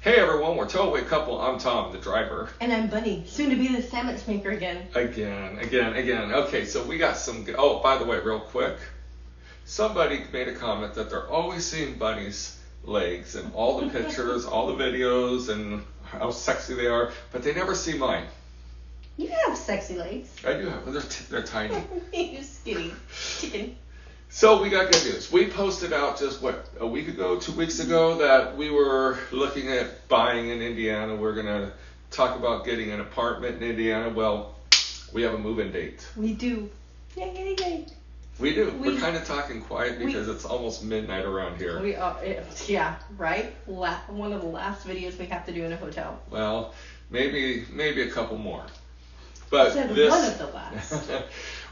Hey everyone, we're Towaway Couple. I'm Tom, the driver. And I'm Bunny, soon to be the sandwich maker again. Again. Okay, so we got some good... Oh, by the way, real quick. Somebody made a comment that they're always seeing Bunny's legs in all the pictures, all the videos, and how sexy they are, but they never see mine. You have sexy legs. I do have, but they're tiny. You're skinny. Chicken. So we got good news. We posted out just, a week ago, 2 weeks ago, that we were looking at buying in Indiana. We're going to talk about getting an apartment in Indiana. Well, we have a move-in date. We do. Yay. We do. We're kind of talking quiet because it's almost midnight around here. We are, yeah, right? One of the last videos we have to do in a hotel. Well, maybe a couple more. But one of the last.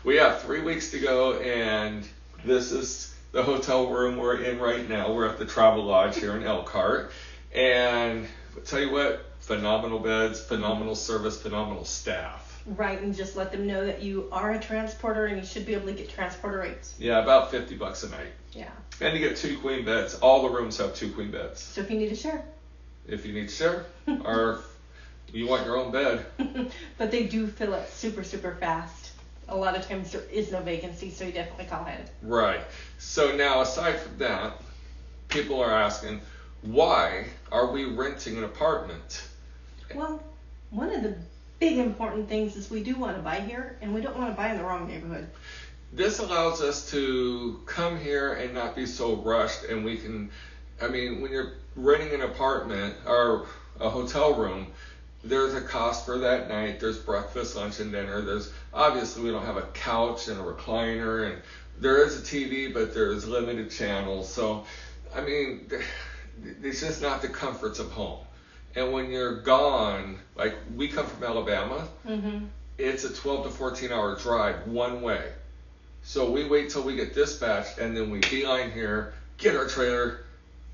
We have 3 weeks to go, and this is the hotel room we're in right now. We're at the Travel Lodge here in Elkhart. And I'll tell you what, phenomenal beds, phenomenal service, phenomenal staff. Right, and just let them know that you are a transporter and you should be able to get transporter rates. Yeah, about $50 a night. Yeah. And you get 2 queen beds. All the rooms have 2 queen beds. So if you need to share. If you need to share, or you want your own bed. But they do fill it super, super fast. A lot of times there is no vacancy, so you definitely call ahead. Right. So now, aside from that, people are asking, why are we renting an apartment? Well, one of the big important things is we do want to buy here, and we don't want to buy in the wrong neighborhood. This allows us to come here and not be so rushed, and we can, when you're renting an apartment or a hotel room, there's a cost for that night. There's breakfast, lunch, and dinner. There's obviously we don't have a couch and a recliner, and there is a TV, but there's limited channels. So, it's just not the comforts of home. And when you're gone, like we come from Alabama, it's a 12 to 14 hour drive one way. So we wait till we get dispatched, and then we beeline here, get our trailer,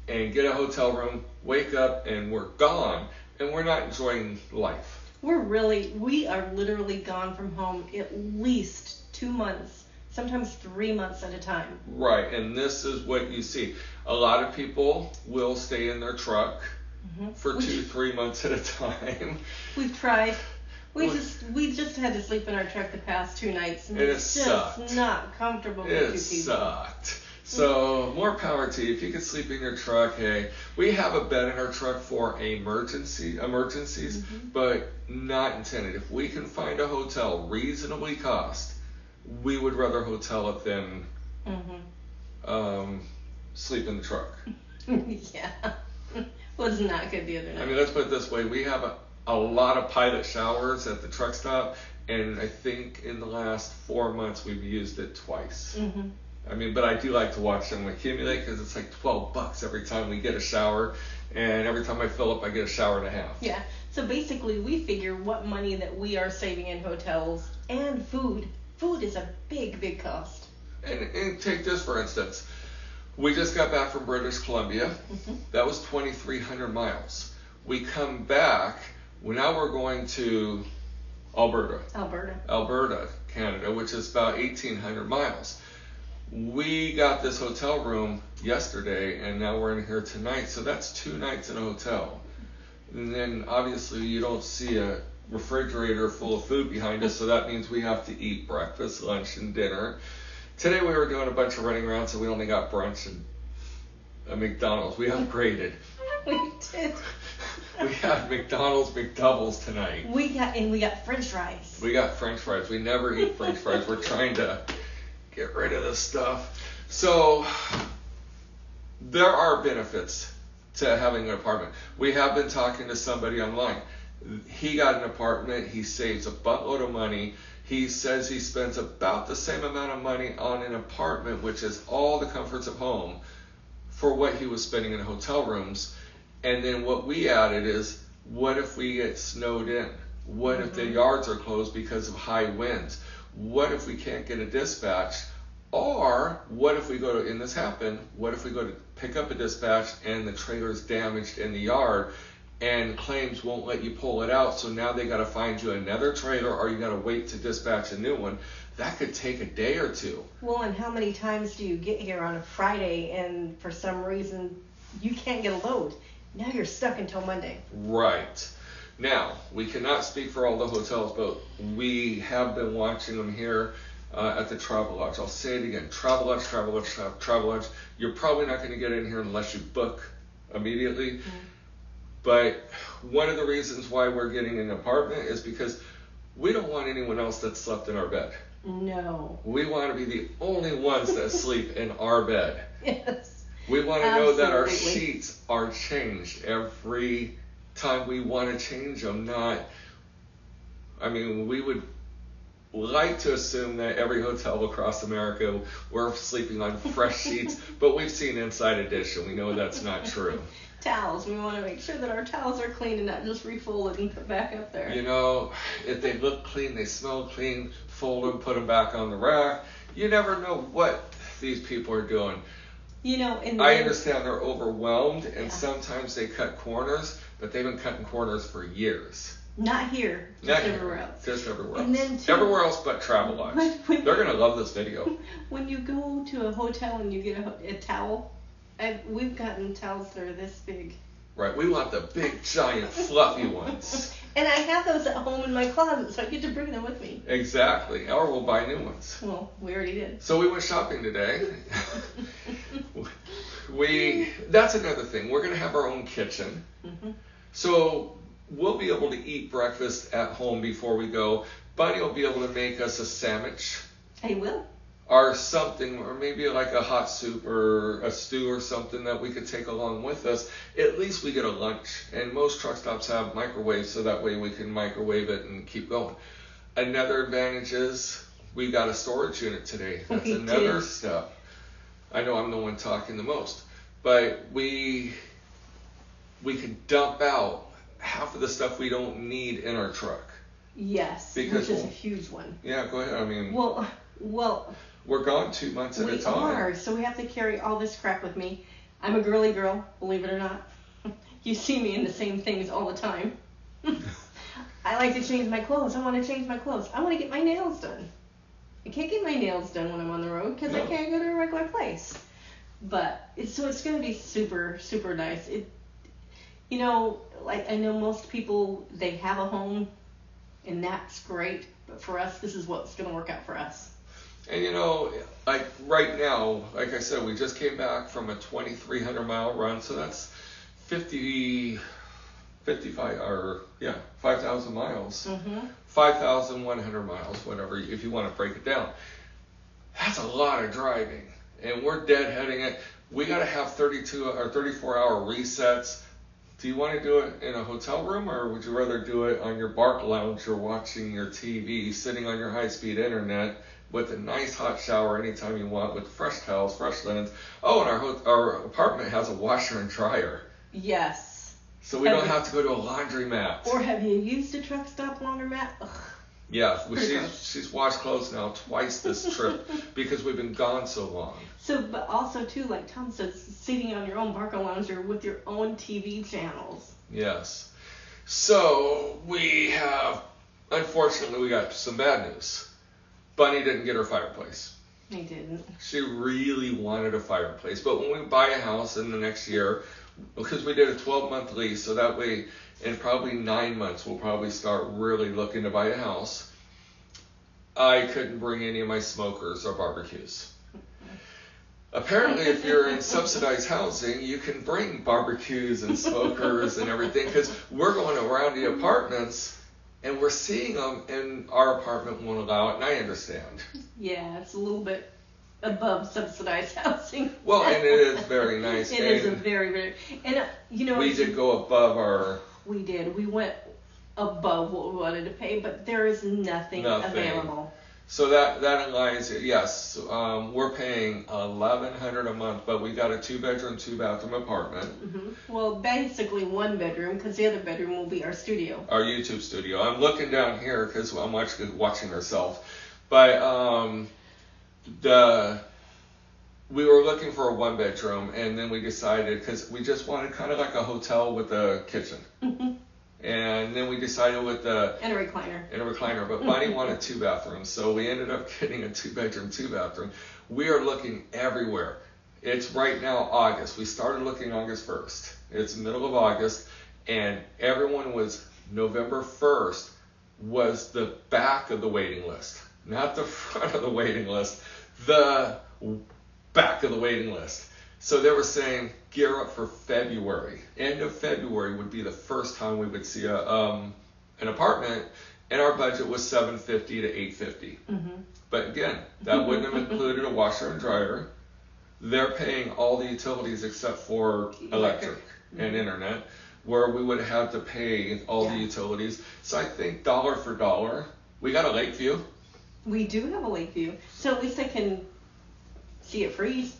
and get a hotel room, wake up, and we're gone. And we're not enjoying life. We are literally gone from home at least 2 months, sometimes 3 months at a time. Right, and this is what you see. A lot of people will stay in their truck for 2-3 months at a time. We've tried. We just had to sleep in our truck the past 2 nights, and it's just not comfortable with 2 people. It sucked. So, more power to you. If you could sleep in your truck, hey. We have a bed in our truck for emergencies, but not intended. If we can find a hotel reasonably cost, we would rather hotel it than sleep in the truck. Yeah. Was not good the other night. Let's put it this way. We have a lot of pilot showers at the truck stop, and I think in the last 4 months we've used it twice. But I do like to watch them accumulate because it's like $12 every time we get a shower, and every time I fill up, I get a shower and a half. Yeah. So basically, we figure what money that we are saving in hotels and food. Food is a big cost. And take this for instance. We just got back from British Columbia. That was 2,300 miles. We come back. Now we're going to Alberta, Canada, which is about 1,800 miles. We got this hotel room yesterday, and now we're in here tonight, so that's 2 nights in a hotel. And then obviously you don't see a refrigerator full of food behind us, so that means we have to eat breakfast, lunch, and dinner. Today we were doing a bunch of running around, so we only got brunch and a McDonald's. We upgraded. We did. We had McDonald's McDoubles tonight. We got French fries. We got French fries. We never eat French fries. We're trying to get rid of this stuff. So there are benefits to having an apartment. We have been talking to somebody online. He got an apartment. He saves a buttload of money. He says he spends about the same amount of money on an apartment, which is all the comforts of home, for what he was spending in hotel rooms. And then what we added is, what if we get snowed in? What if the yards are closed because of high winds? What if we can't get a dispatch? Or what if we go to, and this happened, what if we go to pick up a dispatch and the trailer's damaged in the yard and claims won't let you pull it out, so now they got to find you another trailer, or you got to wait to dispatch a new one? That could take a day or two. Well, and how many times do you get here on a Friday and for some reason you can't get a load? Now you're stuck until Monday. Right. Now, we cannot speak for all the hotels, but we have been watching them here at the Travelodge. I'll say it again, Travelodge, Travelodge, Travelodge. You're probably not going to get in here unless you book immediately. Mm-hmm. But one of the reasons why we're getting an apartment is because we don't want anyone else that slept in our bed. No. We want to be the only ones that sleep in our bed. Yes. We want to know that our sheets are changed every time we want to change them. We would like to assume that every hotel across America we're sleeping on fresh sheets, but we've seen Inside Edition. We know that's not true. Towels. We want to make sure that our towels are clean and not just refolded and put back up there. You know, if they look clean, they smell clean, fold them, put them back on the rack. You never know what these people are doing. You know, I understand they're overwhelmed, and sometimes they cut corners, but they've been cutting corners for years. Not here, just everywhere else. Just everywhere else. And then everywhere else but Travelodge. They're going to love this video. When you go to a hotel and you get a towel, we've gotten towels that are this big. Right, we want the big, giant, fluffy ones. And I have those at home in my closet, so I get to bring them with me. Exactly, or we'll buy new ones. Well, we already did. So we went shopping today. That's another thing. We're going to have our own kitchen. Mm-hmm. So we'll be able to eat breakfast at home before we go. Bunny will be able to make us a sandwich. I will. Or something, or maybe like a hot soup or a stew or something that we could take along with us. At least we get a lunch. And most truck stops have microwaves, so that way we can microwave it and keep going. Another advantage is we got a storage unit today. That's another step. I know I'm the one talking the most. But we can dump out half of the stuff we don't need in our truck. Yes, which is a huge one. Yeah, go ahead. Well, we're gone 2 months at a time. We are, so we have to carry all this crap with me. I'm a girly girl, believe it or not. You see me in the same things all the time. I like to change my clothes. I want to change my clothes. I want to get my nails done. I can't get my nails done when I'm on the road because I can't go to a regular place. But it's going to be super, super nice. I know most people, they have a home, and that's great. But for us, this is what's going to work out for us. And like right now, like I said, we just came back from a 2,300 mile run, so that's 5,000 miles, 5,100 miles, whatever, if you want to break it down. That's a lot of driving, and we're deadheading it. We got to have 32 or 34-hour resets. Do you want to do it in a hotel room, or would you rather do it on your bark lounge or watching your TV, sitting on your high-speed internet with a nice hot shower anytime you want, with fresh towels, fresh linens? Oh, and our apartment has a washer and dryer. Yes. So we don't have to go to a laundromat. Or have you used a truck stop laundromat? Ugh. Yeah, she's washed clothes now twice this trip because we've been gone so long. So, but also too, like Tom says, sitting on your own barca lounger with your own TV channels. Yes. So unfortunately, we got some bad news. Bunny didn't get her fireplace. He didn't. She really wanted a fireplace, but when we buy a house in the next year, because we did a 12-month lease, so that way in probably 9 months we'll probably start really looking to buy a house. I couldn't bring any of my smokers or barbecues. Apparently, if you're in subsidized housing, you can bring barbecues and smokers and everything, because we're going around the apartments and we're seeing them, and our apartment won't allow it, and I understand. Yeah, it's a little bit above subsidized housing. Well, and it is very nice. It is a very, very, and we did go above our. We did. We went above what we wanted to pay, but there is nothing. Available. So that lies. Yes, we're paying $1,100 a month, but we got a 2-bedroom, 2-bathroom apartment. Mm-hmm. Well, basically 1 bedroom, because the other bedroom will be our studio. Our YouTube studio. I'm looking down here because I'm watching ourselves, but we were looking for a 1-bedroom, and then we decided, because we just wanted kind of like a hotel with a kitchen. Mm-hmm. And then we decided with the... And a recliner. But Bonnie wanted 2 bathrooms, so we ended up getting a 2-bedroom, 2-bathroom. We are looking everywhere. It's right now August. We started looking August 1st. It's middle of August, and everyone was November 1st was the back of the waiting list, not the front of the waiting list, the back of the waiting list. So they were saying gear up for February. End of February would be the first time we would see an apartment, and our budget was $750 to $850. Mm-hmm. But again, that wouldn't have included a washer and dryer. They're paying all the utilities except for electric and internet, where we would have to pay all the utilities. So I think dollar for dollar, we got a lake view. We do have a lake view, so at least I can see it freeze.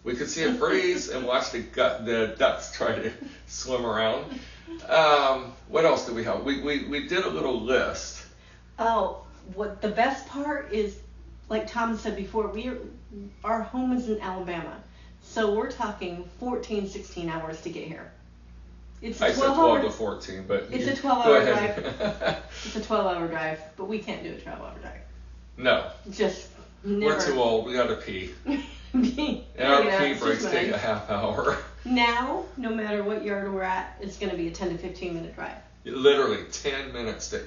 We could see it freeze and watch the ducks try to swim around. What else do we have? We did a little list. Oh, what the best part is, like Tom said before, our home is in Alabama, so we're talking 14, 16 hours to get here. It's I said 12 to 14, but it's a 12-hour drive. It's a 12-hour drive, but we can't do a 12-hour drive. No. Just never. We're too old. We gotta pee. And our pee breaks take a half hour. Now, no matter what yard we're at, it's going to be a 10 to 15 minute drive. Literally 10 minutes to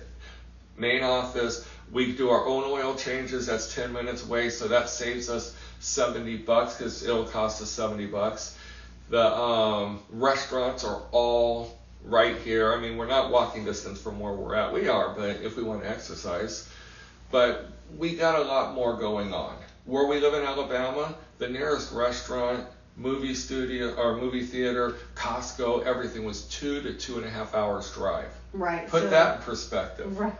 main office. We do our own oil changes. That's 10 minutes away, so that saves us $70 because it'll cost us $70. The restaurants are all right here. I mean, we're not walking distance from where we're at. We are, but if we want to exercise. But we got a lot more going on. Where we live in Alabama, the nearest restaurant, movie studio or movie theater, Costco, everything was 2 to 2.5 hours drive. Right. Put that in perspective. Right.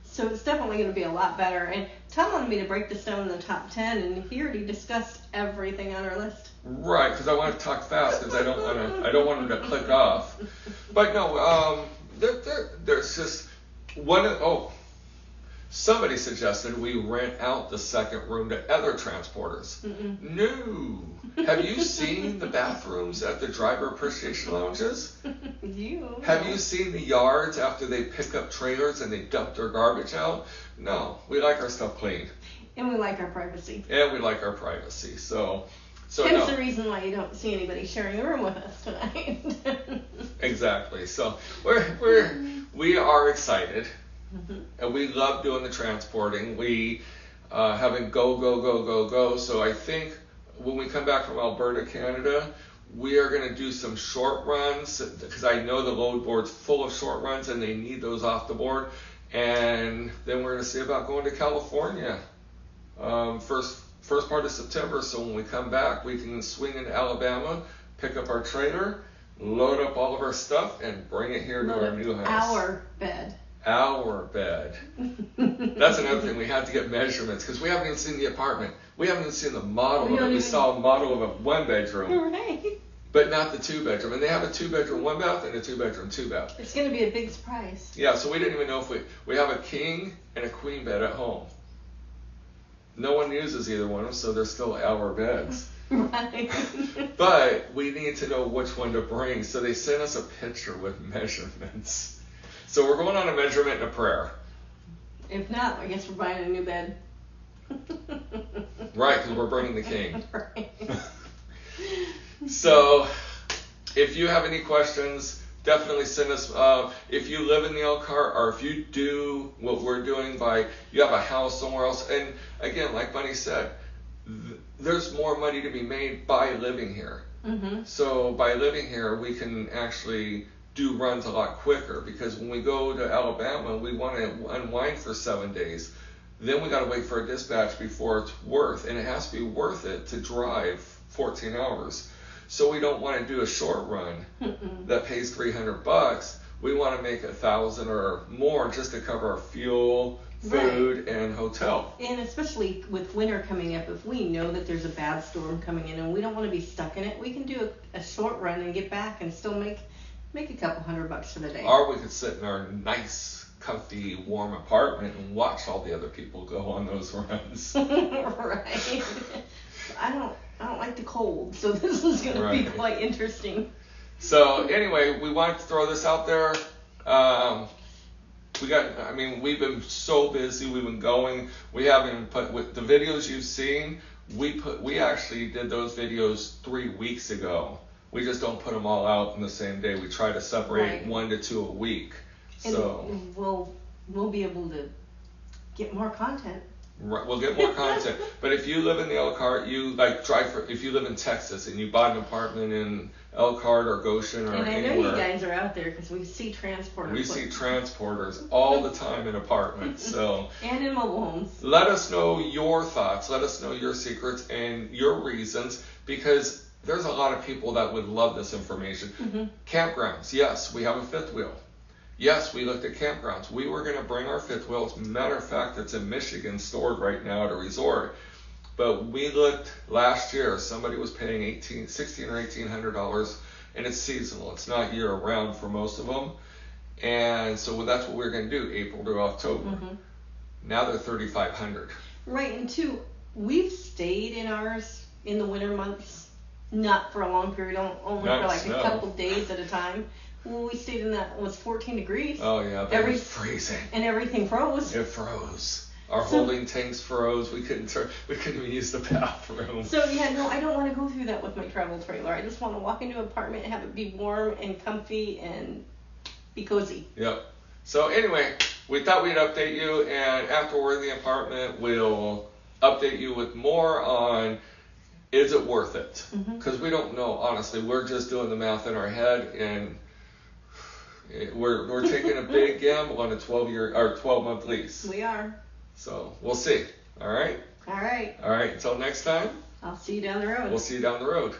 So it's definitely going to be a lot better. And Tom wanted me to break this down in the top 10, and he already discussed everything on our list. Right, because I want to talk fast because I don't want him to click off. But no, there's just one. Somebody suggested we rent out the second room to other transporters. Mm-mm. No. Have you seen the bathrooms at the driver appreciation lounges? Have you seen the yards after they pick up trailers and they dump their garbage out? No. We like our stuff clean. And we like our privacy. So hence the reason why you don't see anybody sharing a room with us tonight. Exactly. So we are excited. Mm-hmm. And we love doing the transporting. We having go. So I think when we come back from Alberta, Canada, we are going to do some short runs because I know the load board's full of short runs and they need those off the board. And then we're going to see about going to California first part of September. So when we come back, we can swing into Alabama, pick up our trailer, load up all of our stuff, and bring it here to our new house. Our bed. That's another thing. We have to get measurements because we haven't even seen the apartment. We haven't even seen the model of it. We saw a model of a 1-bedroom, right, but not the 2-bedroom. And they have a 2-bedroom 1-bath and a 2-bedroom 2-bath. It's going to be a big surprise. Yeah, so we didn't even know if we have a king and a queen bed at home. No one uses either one of them, so they're still our beds. Right. But we need to know which one to bring. So they sent us a picture with measurements. So we're going on a measurement and a prayer. If not, I guess we're buying a new bed. Right, because we're bringing the king. Right. So if you have any questions, definitely send us. If you live in the Elkhart, or if you do what we're doing you have a house somewhere else. And again, like Bunny said, there's more money to be made by living here. Mm-hmm. So by living here, we can actually do runs a lot quicker because when we go to Alabama, we want to unwind for 7 days. Then we got to wait for a dispatch before it's and it has to be worth it to drive 14 hours. So we don't want to do a short run that pays $300. We want to make $1,000 or more just to cover our fuel, food, and hotel. And especially with winter coming up, if we know that there's a bad storm coming in and we don't want to be stuck in it, we can do a short run and get back and still make a couple $100 for the day. Or we could sit in our nice, comfy, warm apartment and watch all the other people go on those runs. Right. I don't like the cold, so this is going to be quite interesting. So anyway, we wanted to throw this out there. We've been so busy. We've been going. We haven't put with the videos you've seen. We actually did those videos 3 weeks ago. We just don't put them all out in the same day. We try to separate 1 to 2 a week. And so we'll be able to get more content. Right, we'll get more content. But if you live in the Elkhart, if you live in Texas and you bought an apartment in Elkhart or Goshen or anywhere. And I know you guys are out there because we see transporters. We see transporters all the time in apartments. So and in mobile homes. Let us know your thoughts. Let us know your secrets and your reasons, because there's a lot of people that would love this information. Mm-hmm. Campgrounds. Yes, we have a fifth wheel. Yes, we looked at campgrounds. We were going to bring our fifth wheel. As a matter of fact, it's in Michigan, stored right now at a resort. But we looked last year. Somebody was paying $1,600 or $1,800, and it's seasonal. It's not year round for most of them. And so that's what we're going to do, April to October. Mm-hmm. Now they're $3,500. Right, and two, we've stayed in ours in the winter months, not for a long period, only Not for like snow. a couple days at a time. When we stayed in that, it was 14 degrees. Oh yeah, but it was freezing. And everything froze. It froze. Our holding tanks froze. We couldn't even use the bathroom. So yeah, no, I don't want to go through that with my travel trailer. I just want to walk into an apartment, have it be warm and comfy and be cozy. Yep. So anyway, we thought we'd update you, and after we're in the apartment, we'll update you with more on is it worth it? Because we don't know, honestly. We're just doing the math in our head, and we're taking a big gamble on a 12-month lease. We are. So we'll see. All right. All right. All right. Until next time. I'll see you down the road. We'll see you down the road.